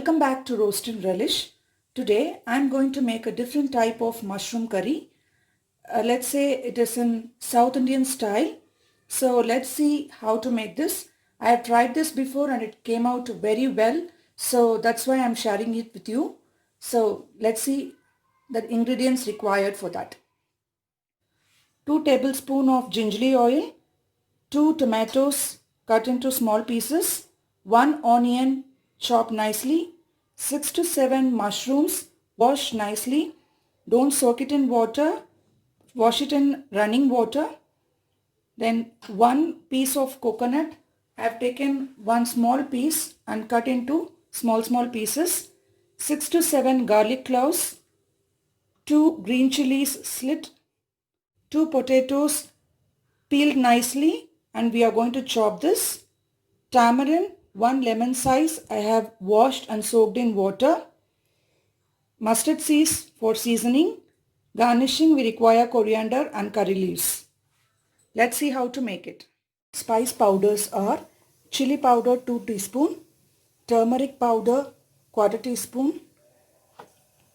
Welcome back to Roast and Relish. Today I'm going to make a different type of mushroom curry. Let's say it is in South Indian style. So let's see how to make this. I have tried this before and it came out very well. So that's why I'm sharing it with you. So let's see the ingredients required for that. 2 tablespoons of gingerly oil, 2 tomatoes cut into small pieces, 1 onion chopped nicely, 6 to 7 mushrooms washed nicely. Don't soak it in water, wash it in running water. Then 1 piece of coconut. I have taken 1 small piece and cut into small pieces. 6 to 7 garlic cloves, 2 green chilies slit, 2 potatoes peeled nicely, and we are going to chop this. Tamarind, 1 lemon size, I have washed and soaked in water. Mustard seeds for seasoning. Garnishing, we require coriander and curry leaves. Let's see how to make it. Spice powders are chili powder 2 teaspoon, turmeric powder 1/4 teaspoon,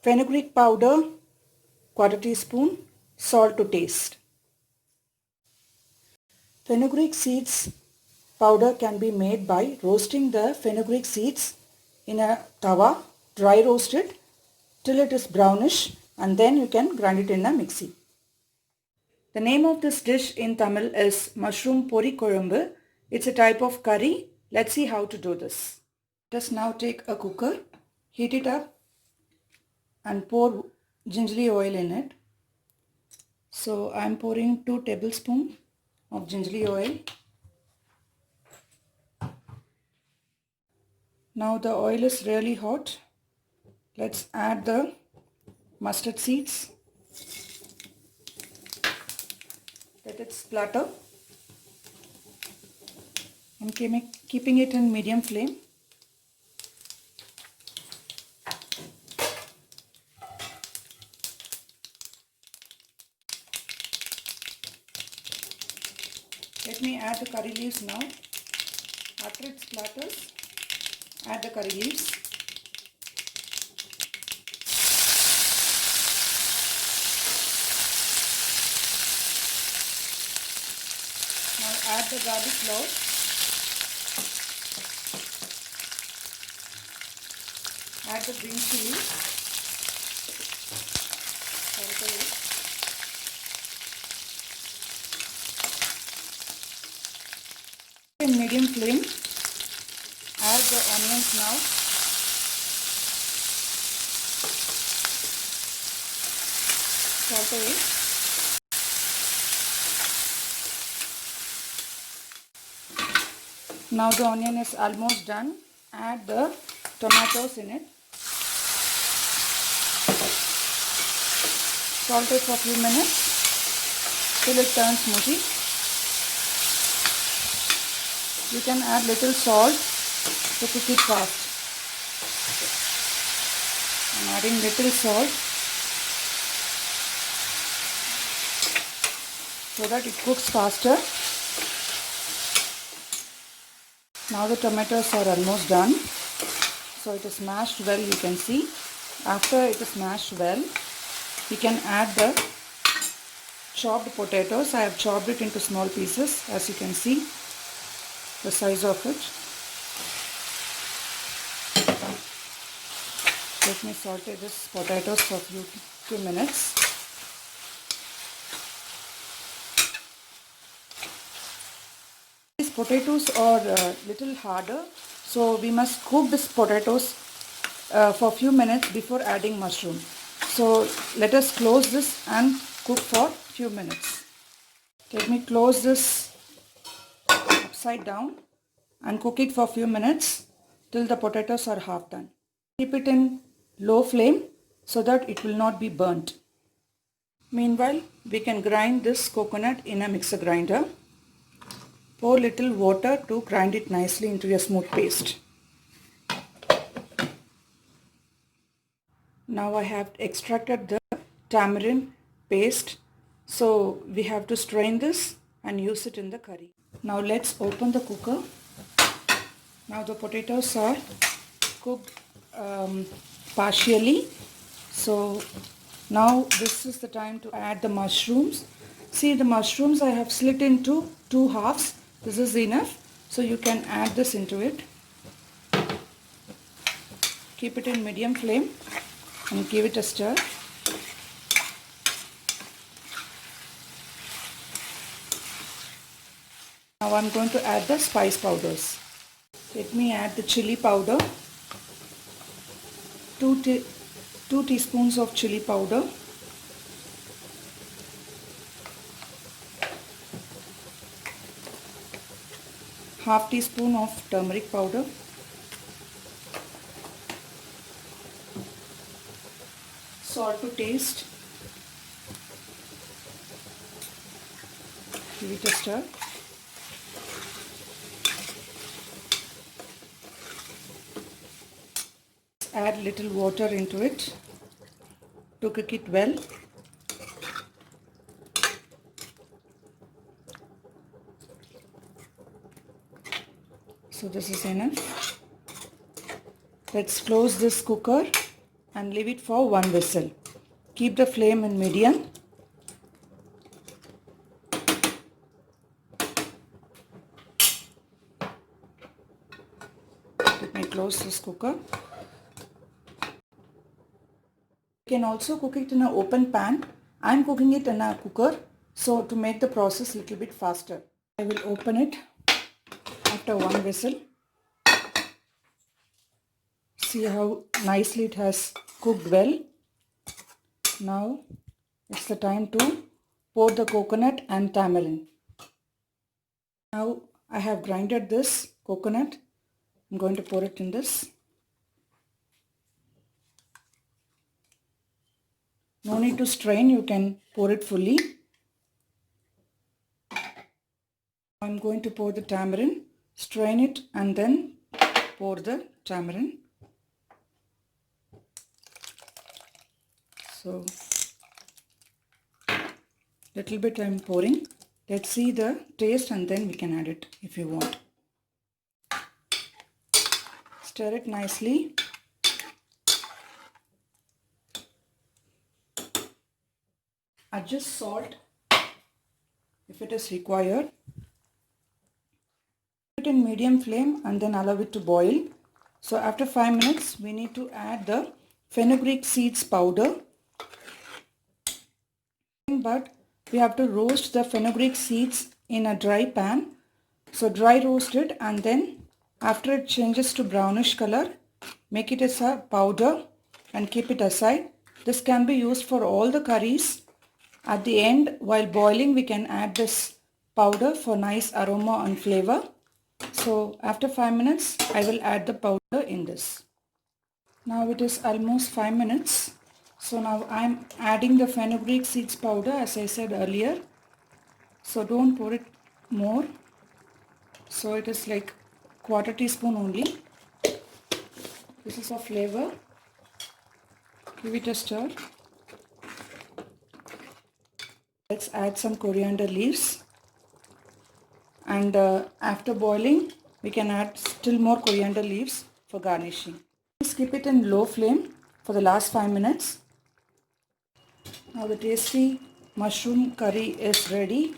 fenugreek powder 1/4 teaspoon, salt to taste. Fenugreek seeds powder can be made by roasting the fenugreek seeds in a tawa, dry roast it till it is brownish, and then you can grind it in a mixie. The name of this dish in Tamil is mushroom pori kolumbu. It's a type of curry. Let's see how to do this. Just now take a cooker, heat it up and pour gingerly oil in it. So I am pouring 2 tablespoons of gingerly oil. Now the oil is really hot. Let's add the mustard seeds. Let it splatter. I'm keeping it in medium flame. Let me add the curry leaves now. After it splatters, add the curry leaves. Now add the garlic cloves. Add the green chili. In medium flame, add the onions now. Saute it. Now the onion is almost done. Add the tomatoes in it. Saute it for a few minutes till it turns mushy. You can add little salt to cook it fast. I'm adding little salt so that it cooks faster. Now the tomatoes are almost done. So it is mashed well, you can see. After it is mashed well, you can add the chopped potatoes. I have chopped it into small pieces, as you can see the size of it. Let me saute this potatoes for a few minutes. These potatoes are little harder, so we must cook these potatoes for a few minutes before adding mushroom. So let us close this and cook for a few minutes. Let me close this upside down and cook it for a few minutes till the potatoes are half done. Keep it in low flame so that it will not be burnt. Meanwhile, we can grind this coconut in a mixer grinder. Pour little water to grind it nicely into a smooth paste. Now I have extracted the tamarind paste. So we have to strain this and use it in the curry. Now let's open the cooker. Now the potatoes are cooked partially. So now this is the time to add the mushrooms. See, the mushrooms I have slit into two halves. This is enough. So you can add this into it. Keep it in medium flame and give it a stir. Now I'm going to add the spice powders. Let me add the chili powder. 2 teaspoons of chili powder. Half teaspoon of turmeric powder. Salt to taste. Give it a stir. Add little water into it to cook it well. So this is enough. Let's close this cooker and leave it for one whistle. Keep the flame in medium. Let me close this cooker. You can also cook it in an open pan. I am cooking it in a cooker, so to make the process a little bit faster. I will open it after one whistle. See how nicely it has cooked well. Now it's the time to pour the coconut and tamarind. Now I have grinded this coconut. I'm going to pour it in this. No need to strain, you can pour it fully. I'm going to pour the tamarind, strain it and then pour the tamarind. So, little bit I'm pouring. Let's see the taste and then we can add it if you want. Stir it nicely. Adjust salt if it is required. Put it in medium flame and then allow it to boil. So after 5 minutes we need to add the fenugreek seeds powder. But we have to roast the fenugreek seeds in a dry pan. So dry roast it and then after it changes to brownish color, make it as a powder and keep it aside. This can be used for all the curries. At the end, while boiling, we can add this powder for nice aroma and flavor. So after 5 minutes, I will add the powder in this. Now it is almost 5 minutes. So now I am adding the fenugreek seeds powder as I said earlier. So don't pour it more. So it is like 1/4 teaspoon only. This is for flavor. Give it a stir. Let's add some coriander leaves. And after boiling, we can add still more coriander leaves for garnishing. Please keep it in low flame for the last 5 minutes. Now the tasty mushroom curry is ready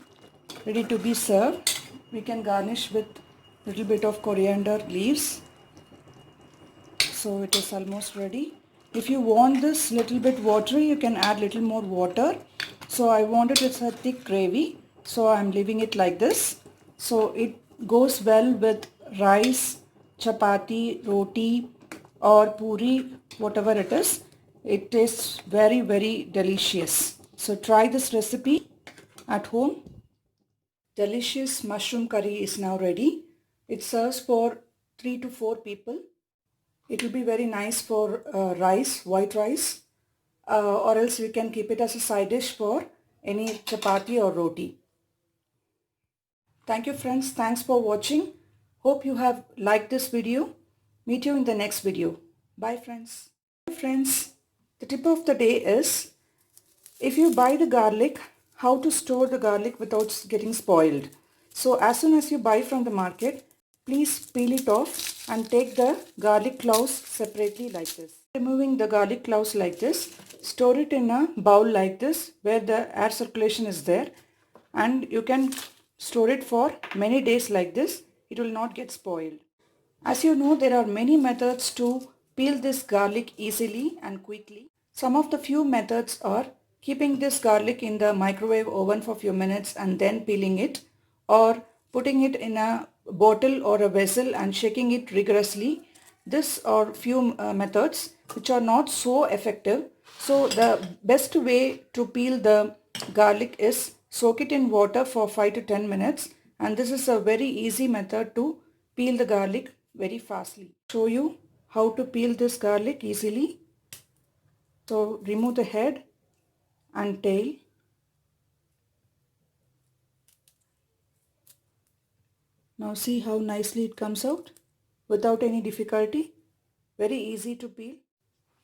to be served. We can garnish with little bit of coriander leaves. So it is almost ready. If you want this little bit watery, you can add little more water. So I wanted it a thick gravy, so I'm leaving it like this. So it goes well with rice, chapati, roti or puri, whatever it is. It tastes very, very delicious. So try this recipe at home. Delicious mushroom curry is now ready. It serves for 3 to 4 people. It will be very nice for rice, white rice, or else we can keep it as a side dish for any chapati or roti. Thank you friends. Thanks for watching. Hope you have liked this video. Meet you in the next video. Bye friends. Friends, the tip of the day is, if you buy the garlic, how to store the garlic without getting spoiled. So as soon as you buy from the market, please peel it off and take the garlic cloves separately like this. Removing the garlic cloves like this, store it in a bowl like this where the air circulation is there, and you can store it for many days like this. It will not get spoiled. As you know, there are many methods to peel this garlic easily and quickly. Some of the few methods are keeping this garlic in the microwave oven for a few minutes and then peeling it, or putting it in a bottle or a vessel and shaking it rigorously. These are few methods which are not so effective. So the best way to peel the garlic is soak it in water for 5 to 10 minutes, and this is a very easy method to peel the garlic very fastly. Show you how to peel this garlic easily. So remove the head and tail. Now see how nicely it comes out without any difficulty. Very easy to peel.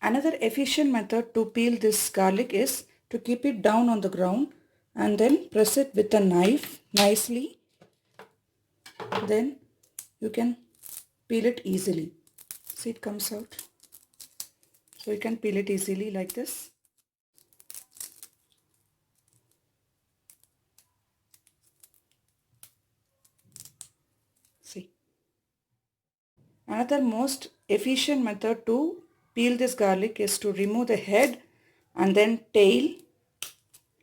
Another efficient method to peel this garlic is to keep it down on the ground and then press it with a knife nicely. Then you can peel it easily. See, it comes out. So you can peel it easily like this. See. Another most efficient method to peel this garlic is to remove the head and then tail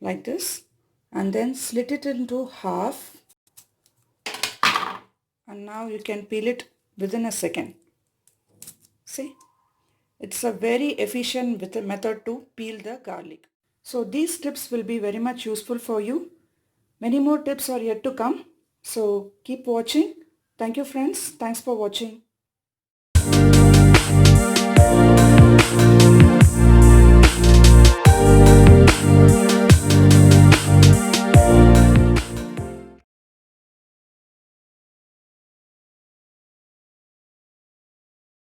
like this, and then slit it into half, and now you can peel it within a second. See, it's a very efficient method to peel the garlic. So these tips will be very much useful for you. Many more tips are yet to come. So keep watching. Thank you friends. Thanks for watching.